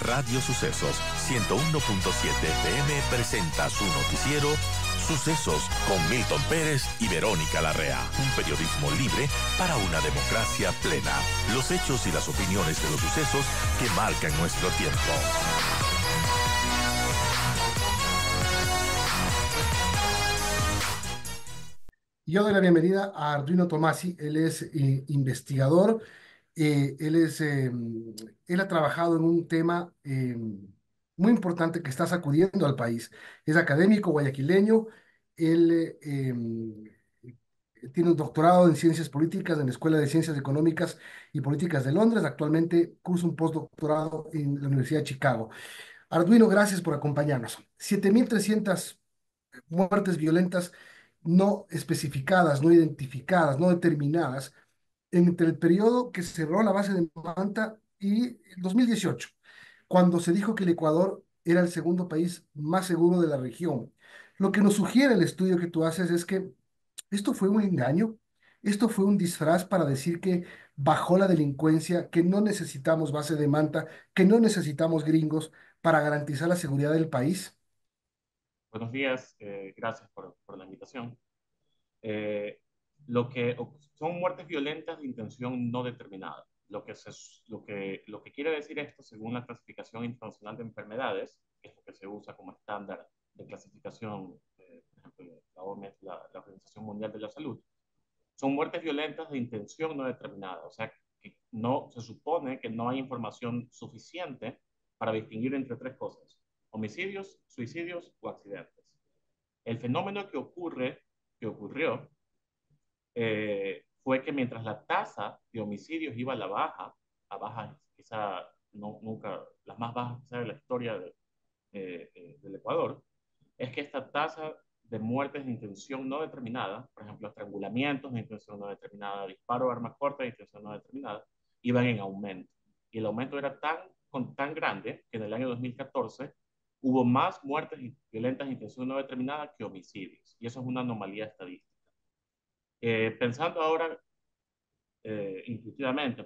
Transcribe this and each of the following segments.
Radio Sucesos 101.7 FM presenta su noticiero Sucesos con Milton Pérez y Verónica Larrea. Un periodismo libre para una democracia plena. Los hechos y las opiniones de los sucesos que marcan nuestro tiempo. Yo doy la bienvenida a Arduino Tomasi. Él es investigador. eh, él, es, eh, Él ha trabajado en un tema muy importante que está sacudiendo al país. Es académico guayaquileño. Él tiene un doctorado en ciencias políticas en la Escuela de Ciencias Económicas y Políticas de Londres. Actualmente cursa un postdoctorado en la Universidad de Chicago. Arduino, gracias por acompañarnos. 7.300 muertes violentas no especificadas, no identificadas, no determinadas, entre el periodo que cerró la base de Manta y el 2018, cuando se dijo que el Ecuador era el segundo país más seguro de la región. Lo que nos sugiere el estudio que tú haces es que esto fue un engaño, esto fue un disfraz para decir que bajó la delincuencia, que no necesitamos base de Manta, que no necesitamos gringos para garantizar la seguridad del país. Buenos días, gracias por la invitación. Eh, lo que son muertes violentas de intención no determinada. Lo que quiere decir esto, según la clasificación internacional de enfermedades, que es lo que se usa como estándar de clasificación, por ejemplo, la OMS, la Organización Mundial de la Salud, son muertes violentas de intención no determinada. O sea, que no se supone que no hay información suficiente para distinguir entre tres cosas: homicidios, suicidios o accidentes. El fenómeno que ocurrió, fue que mientras la tasa de homicidios iba a bajas quizá no, nunca, las más bajas quizá de la historia del Ecuador, es que esta tasa de muertes de intención no determinada, por ejemplo, estrangulamientos de intención no determinada, disparo de arma corta de intención no determinada, iban en aumento. Y el aumento era tan grande que en el año 2014 hubo más muertes violentas de intención no determinada que homicidios. Y eso es una anomalía estadística. Pensando ahora intuitivamente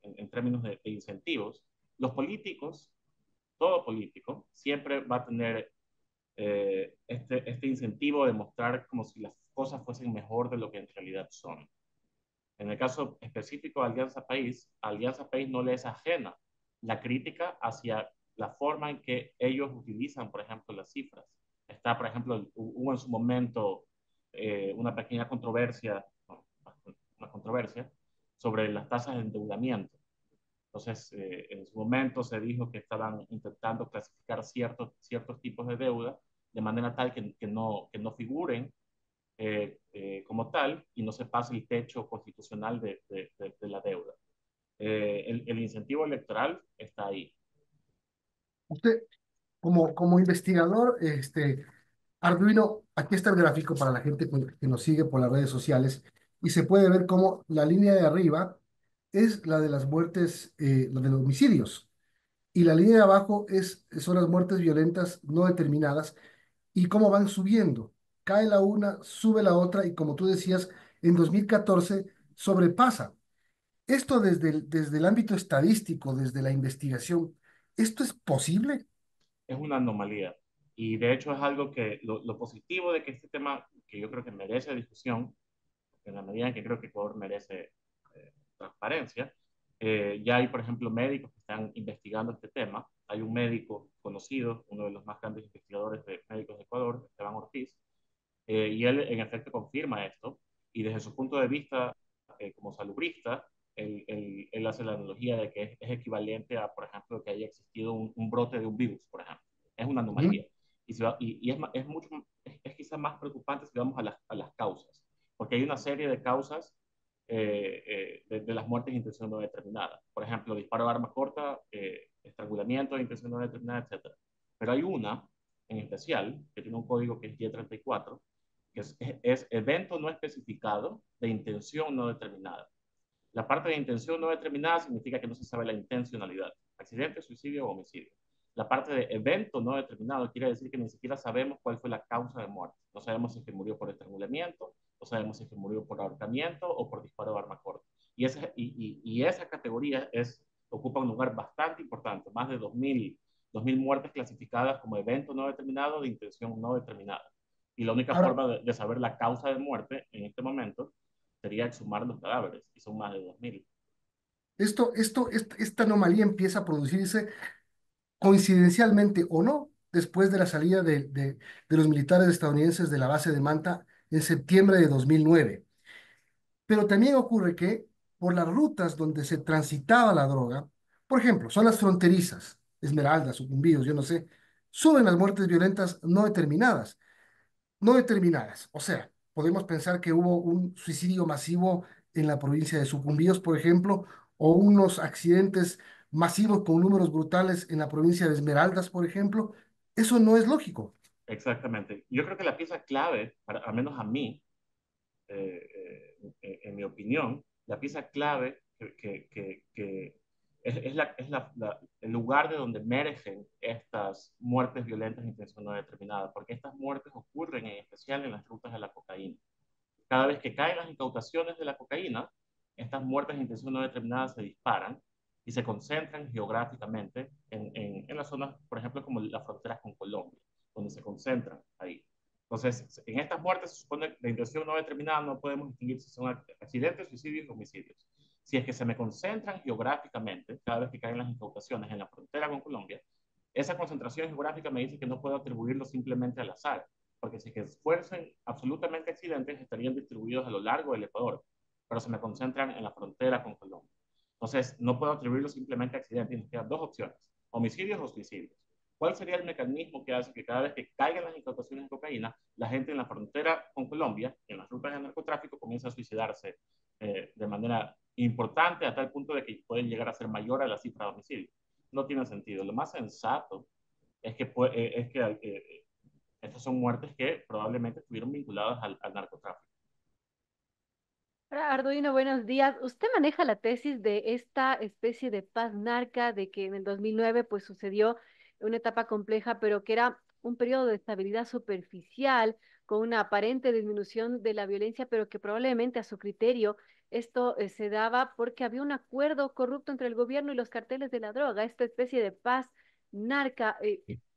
en términos de incentivos, los políticos, todo político, siempre va a tener este incentivo de mostrar como si las cosas fuesen mejor de lo que en realidad son. En el caso específico de Alianza País no le es ajena la crítica hacia la forma en que ellos utilizan, por ejemplo, las cifras. Está, por ejemplo, hubo en su momento una pequeña controversia, no, una controversia sobre las tasas de endeudamiento. Entonces, en su momento se dijo que estaban intentando clasificar ciertos tipos de deuda de manera tal que no figuren como tal y no se pase el techo constitucional de la deuda. El incentivo electoral está ahí. Usted, como investigador, Arduino, aquí está el gráfico para la gente que nos sigue por las redes sociales y se puede ver cómo la línea de arriba es la de las muertes, la de los homicidios, y la línea de abajo son las muertes violentas no determinadas y cómo van subiendo. Cae la una, sube la otra y como tú decías, en 2014 sobrepasa. Esto desde el ámbito estadístico, desde la investigación, ¿esto es posible? Es una anomalía. Y de hecho es algo que lo positivo de que este tema, que yo creo que merece discusión, en la medida en que creo que Ecuador merece transparencia, ya hay, por ejemplo, médicos que están investigando este tema. Hay un médico conocido, uno de los más grandes investigadores de médicos de Ecuador, Esteban Ortiz, y él en efecto confirma esto. Y desde su punto de vista como salubrista, él hace la analogía de que es equivalente a, por ejemplo, que haya existido un brote de un virus, por ejemplo. Es una Ujú. anomalía. Y es quizás más preocupante si vamos a las causas, porque hay una serie de causas de las muertes de intención no determinada. Por ejemplo, disparo de arma corta, estrangulamiento de intención no determinada, etc. Pero hay una en especial que tiene un código que es Y34, que es evento no especificado de intención no determinada. La parte de intención no determinada significa que no se sabe la intencionalidad: accidente, suicidio o homicidio. La parte de evento no determinado quiere decir que ni siquiera sabemos cuál fue la causa de muerte. No sabemos si murió por estrangulamiento, no sabemos si murió por ahorcamiento o por disparo de arma corta. Y esa categoría es ocupa un lugar bastante importante, más de 2.000 muertes clasificadas como evento no determinado de intención no determinada. Y la única Ahora, forma de saber la causa de muerte en este momento sería exhumar los cadáveres, y son más de 2.000. esta anomalía empieza a producirse coincidencialmente o no, después de la salida de los militares estadounidenses de la base de Manta en septiembre de 2009. Pero también ocurre que por las rutas donde se transitaba la droga, por ejemplo, son las fronterizas, Esmeraldas, Sucumbíos, yo no sé, suben las muertes violentas no determinadas, no determinadas. O sea, podemos pensar que hubo un suicidio masivo en la provincia de Sucumbíos, por ejemplo, o unos accidentes masivos con números brutales en la provincia de Esmeraldas, por ejemplo. Eso no es lógico. Exactamente. Yo creo que la pieza clave, al menos a mí, en mi opinión, la pieza clave que es el lugar de donde emergen estas muertes violentas de intención no determinada, porque estas muertes ocurren en especial en las rutas de la cocaína. Cada vez que caen las incautaciones de la cocaína, estas muertes de intención no determinada se disparan y se concentran geográficamente en las zonas, por ejemplo, como las fronteras con Colombia, donde se concentran ahí. Entonces, en estas muertes se supone de intención no determinada no podemos distinguir si son accidentes, suicidios o homicidios. Si es que se me concentran geográficamente, cada vez que caen las incautaciones en la frontera con Colombia, esa concentración geográfica me dice que no puedo atribuirlo simplemente al azar, porque si que fuesen absolutamente accidentes estarían distribuidos a lo largo del Ecuador, pero se me concentran en la frontera con Colombia. Entonces, no puedo atribuirlo simplemente a accidentes, nos quedan dos opciones, homicidios o suicidios. ¿Cuál sería el mecanismo que hace que cada vez que caigan las incautaciones de cocaína, la gente en la frontera con Colombia, en las rutas de narcotráfico, comienza a suicidarse de manera importante a tal punto de que puede llegar a ser mayor a la cifra de homicidios? No tiene sentido. Lo más sensato es que estas son muertes que probablemente estuvieron vinculadas al narcotráfico. Hola, Arduino, buenos días. Usted maneja la tesis de esta especie de paz narca, de que en el 2009 pues sucedió una etapa compleja, pero que era un periodo de estabilidad superficial, con una aparente disminución de la violencia, pero que probablemente a su criterio esto se daba porque había un acuerdo corrupto entre el gobierno y los carteles de la droga, esta especie de paz narca.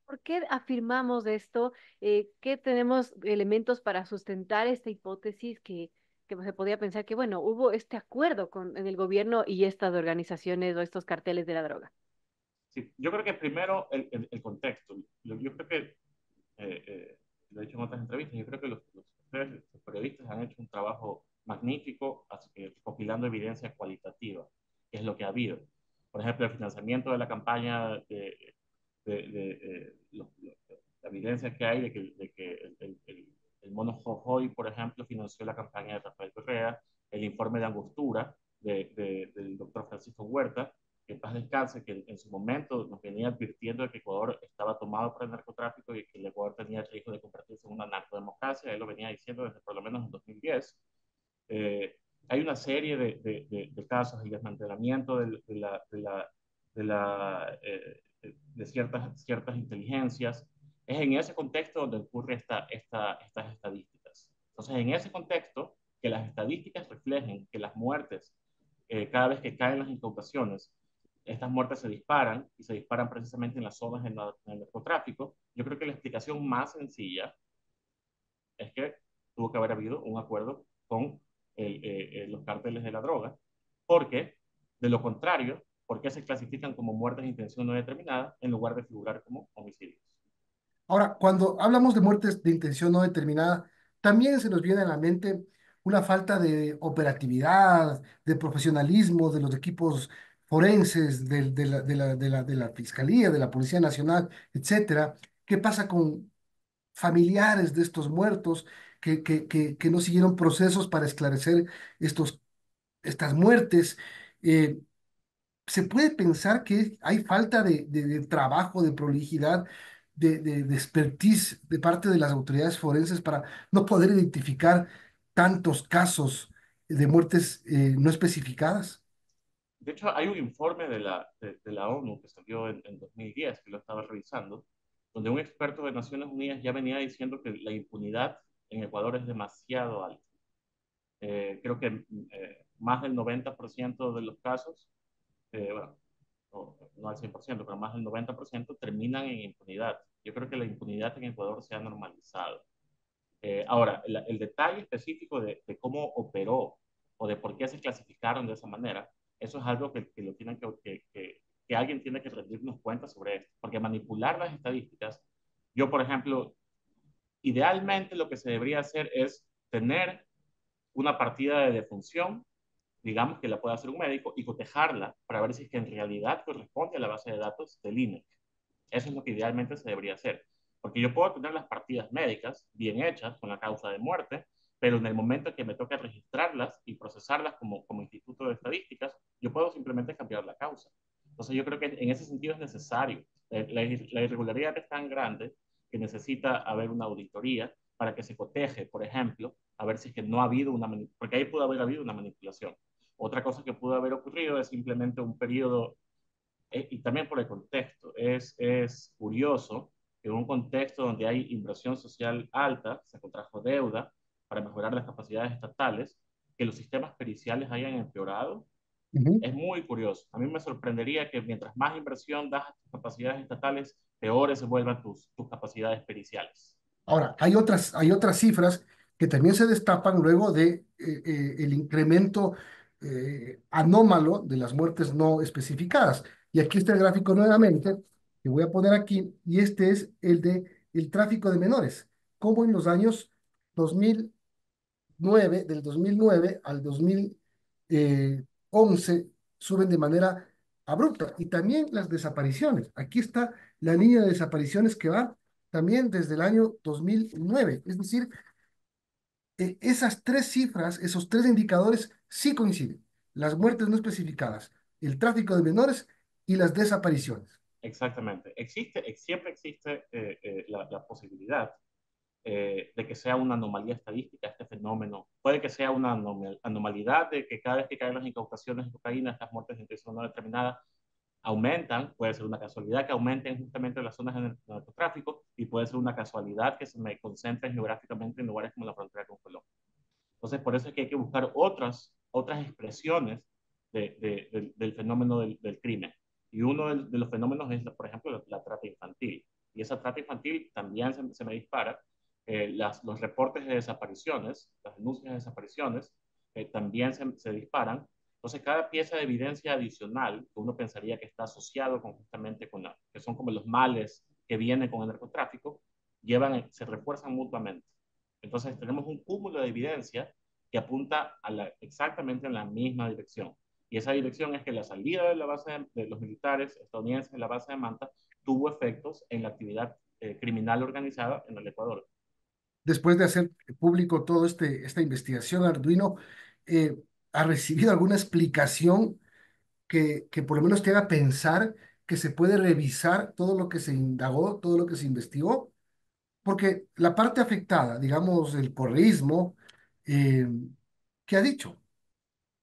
¿Por qué afirmamos esto? ¿Qué tenemos elementos para sustentar esta hipótesis que se podía pensar que, bueno, hubo este acuerdo en el gobierno y estas organizaciones o estos carteles de la droga? Sí, yo creo que primero el contexto. Yo creo que, lo he dicho en otras entrevistas, yo creo que los periodistas han hecho un trabajo magnífico recopilando evidencia cualitativa, que es lo que ha habido. Por ejemplo, el financiamiento de la campaña, la evidencia que hay de que el mono Jojoy, por ejemplo, financió la campaña de Rafael Correa, el informe de angostura del doctor Francisco Huerta, que en paz descanse, que en su momento nos venía advirtiendo de que Ecuador estaba tomado por el narcotráfico y que el Ecuador tenía el riesgo de convertirse en una narcodemocracia. Él lo venía diciendo desde por lo menos en 2010. Hay una serie de casos, el desmantelamiento de, la, de ciertas inteligencias. Es en ese contexto donde ocurre estas estadísticas. Entonces, en ese contexto, que las estadísticas reflejen que las muertes, cada vez que caen las incautaciones, estas muertes se disparan y se disparan precisamente en las zonas en el narcotráfico. Yo creo que la explicación más sencilla es que tuvo que haber habido un acuerdo con los cárteles de la droga, porque de lo contrario, ¿por qué se clasifican como muertes de intención no determinada en lugar de figurar como homicidios? Ahora, cuando hablamos de muertes de intención no determinada, también se nos viene a la mente una falta de operatividad, de profesionalismo de los equipos forenses, de la Fiscalía, de la Policía Nacional, etcétera. ¿Qué pasa con familiares de estos muertos que no siguieron procesos para esclarecer estas muertes? Eh, Se puede pensar que hay falta de trabajo, de prolijidad, de expertise de parte de las autoridades forenses para no poder identificar tantos casos de muertes no especificadas. De hecho, hay un informe de la ONU que salió en 2010, que lo estaba revisando, donde un experto de Naciones Unidas ya venía diciendo que la impunidad en Ecuador es demasiado alta. Creo que más del 90% de los casos, bueno, o no al 100%, pero más del 90%, terminan en impunidad. Yo creo que la impunidad en Ecuador se ha normalizado. Ahora, el detalle específico de cómo operó o de por qué se clasificaron de esa manera, eso es algo que lo tienen que alguien tiene que rendirnos cuenta sobre esto, porque manipular las estadísticas, yo, por ejemplo, idealmente lo que se debería hacer es tener una partida de defunción, digamos que la puede hacer un médico, y cotejarla para ver si es que en realidad corresponde a la base de datos del INEC. Eso es lo que idealmente se debería hacer. Porque yo puedo tener las partidas médicas bien hechas con la causa de muerte, pero en el momento que me toque registrarlas y procesarlas como instituto de estadísticas, yo puedo simplemente cambiar la causa. Entonces yo creo que en ese sentido es necesario. La irregularidad es tan grande que necesita haber una auditoría para que se coteje, por ejemplo, a ver si es que no ha habido una manipulación, porque ahí pudo haber habido una manipulación. Otra cosa que pudo haber ocurrido es simplemente un periodo, y también por el contexto. Es curioso que en un contexto donde hay inversión social alta, se contrajo deuda para mejorar las capacidades estatales, que los sistemas periciales hayan empeorado. Ujú. Es muy curioso. A mí me sorprendería que mientras más inversión das a tus capacidades estatales, peores se vuelvan tus capacidades periciales. Ahora, hay otras cifras que también se destapan luego de el incremento anómalo de las muertes no especificadas. Y aquí está el gráfico nuevamente, que voy a poner aquí, y este es el de el tráfico de menores, como en los años 2009, del 2009 al 2011, suben de manera abrupta. Y también las desapariciones. Aquí está la línea de desapariciones que va también desde el año 2009. Es decir, esas tres cifras, esos tres indicadores sí coinciden. Las muertes no especificadas, el tráfico de menores y las desapariciones. Exactamente. Siempre existe la posibilidad de que sea una anomalía estadística este fenómeno. Puede que sea una anomalidad de que cada vez que caen las incautaciones de cocaína, estas muertes de intención no determinada aumentan. Puede ser una casualidad que aumenten justamente las zonas de narcotráfico y puede ser una casualidad que se me concentren geográficamente en lugares como la frontera con Colombia. Entonces, por eso es que hay que buscar otras expresiones del fenómeno del crimen. Y uno de los fenómenos es, por ejemplo, la trata infantil. Y esa trata infantil también se me dispara. Los reportes de desapariciones, las denuncias de desapariciones, también se disparan. Entonces, cada pieza de evidencia adicional que uno pensaría que está asociado justamente que son como los males que vienen con el narcotráfico, se refuerzan mutuamente. Entonces tenemos un cúmulo de evidencia que apunta exactamente en la misma dirección. Y esa dirección es que la salida de la base de los militares estadounidenses de la base de Manta tuvo efectos en la actividad criminal organizada en el Ecuador. Después de hacer público toda esta investigación, Arduino, eh, ¿ha recibido alguna explicación que por lo menos te haga pensar que se puede revisar todo lo que se indagó, todo lo que se investigó? Porque la parte afectada, digamos, el correísmo, eh, ¿qué ha dicho?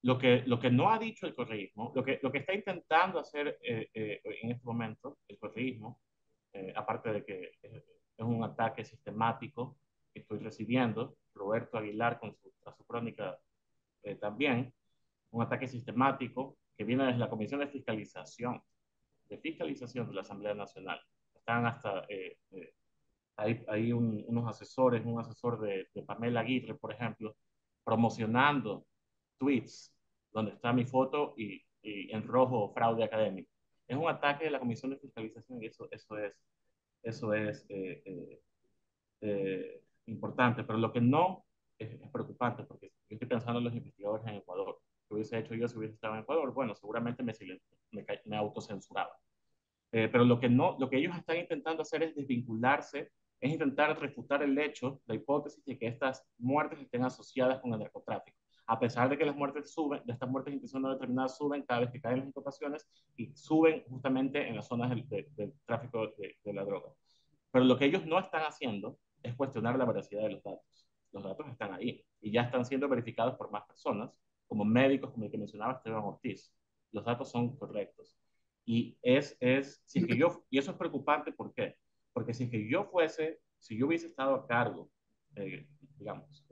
Lo que no ha dicho el correísmo, lo que está intentando hacer en este momento el correísmo, aparte de que es un ataque sistemático que estoy recibiendo, Roberto Aguilar a su crónica también, un ataque sistemático que viene desde la Comisión de Fiscalización de la Asamblea Nacional. Están hasta, hay unos asesores, un asesor de Pamela Aguirre, por ejemplo, promocionando tweets donde está mi foto y en rojo fraude académico. Es un ataque de la Comisión de Fiscalización y eso es importante, pero lo que no es preocupante, porque yo estoy pensando en los investigadores en Ecuador. ¿Qué hubiese hecho yo si hubiese estado en Ecuador? Bueno, seguramente me autocensuraba. Pero lo que ellos están intentando hacer es desvincularse, es intentar refutar el hecho, la hipótesis de que estas muertes estén asociadas con el narcotráfico. A pesar de que las muertes suben, de estas muertes de intención no determinada suben cada vez que caen las incautaciones y suben justamente en las zonas del tráfico de la droga. Pero lo que ellos no están haciendo es cuestionar la veracidad de los datos. Los datos están ahí y ya están siendo verificados por más personas, como médicos, como el que mencionaba Esteban Ortiz. Los datos son correctos. Si es que y eso es preocupante, ¿por qué? Porque si yo hubiese estado a cargo, digamos,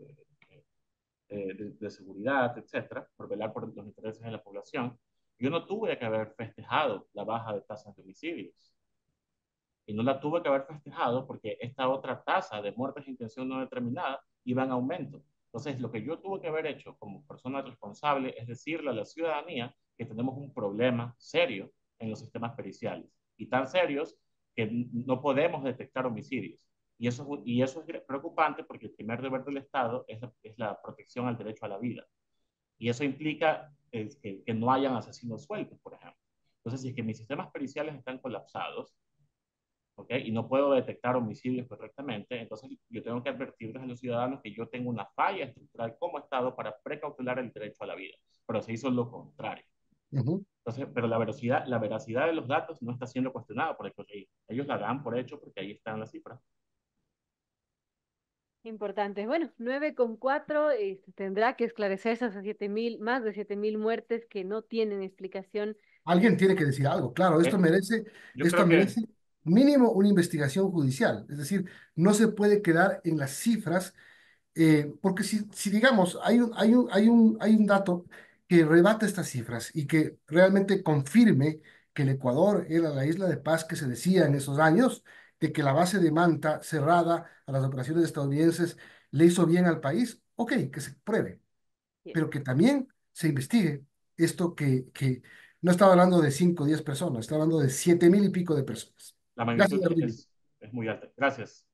de seguridad, etcétera, por velar por los intereses de la población, yo no tuve que haber festejado la baja de tasas de homicidios. Y no la tuve que haber festejado porque esta otra tasa de muertes de intención no determinada iba en aumento. Entonces, lo que yo tuve que haber hecho como persona responsable es decirle a la ciudadanía que tenemos un problema serio en los sistemas periciales y tan serios que no podemos detectar homicidios. Y eso es preocupante porque el primer deber del Estado es la protección al derecho a la vida. Y eso implica que no hayan asesinos sueltos, por ejemplo. Entonces, si es que mis sistemas periciales están colapsados, ¿ok? Y no puedo detectar homicidios correctamente, entonces yo tengo que advertirles a los ciudadanos que yo tengo una falla estructural como Estado para precautelar el derecho a la vida, pero se hizo lo contrario. Ujú. Entonces, pero la veracidad de los datos no está siendo cuestionada por el COSEI. Ellos la dan por hecho porque ahí están las cifras. Importante. Bueno, 9,4 tendrá que esclarecerse esas 7.000, más de 7.000 muertes que no tienen explicación. Alguien tiene que decir algo, claro, Eh, yo esto creo que merece mínimo una investigación judicial, es decir, no se puede quedar en las cifras. Porque si digamos, hay un dato que rebate estas cifras y que realmente confirme que el Ecuador era la isla de paz que se decía en esos años, de que la base de Manta cerrada a las operaciones estadounidenses le hizo bien al país, ok, que se pruebe, Bien, pero que también se investigue esto que no estaba hablando de 5 o 10 personas, estaba hablando de 7.000 y pico de personas. la Gracias, magnitud Arvin. es muy alta. Gracias.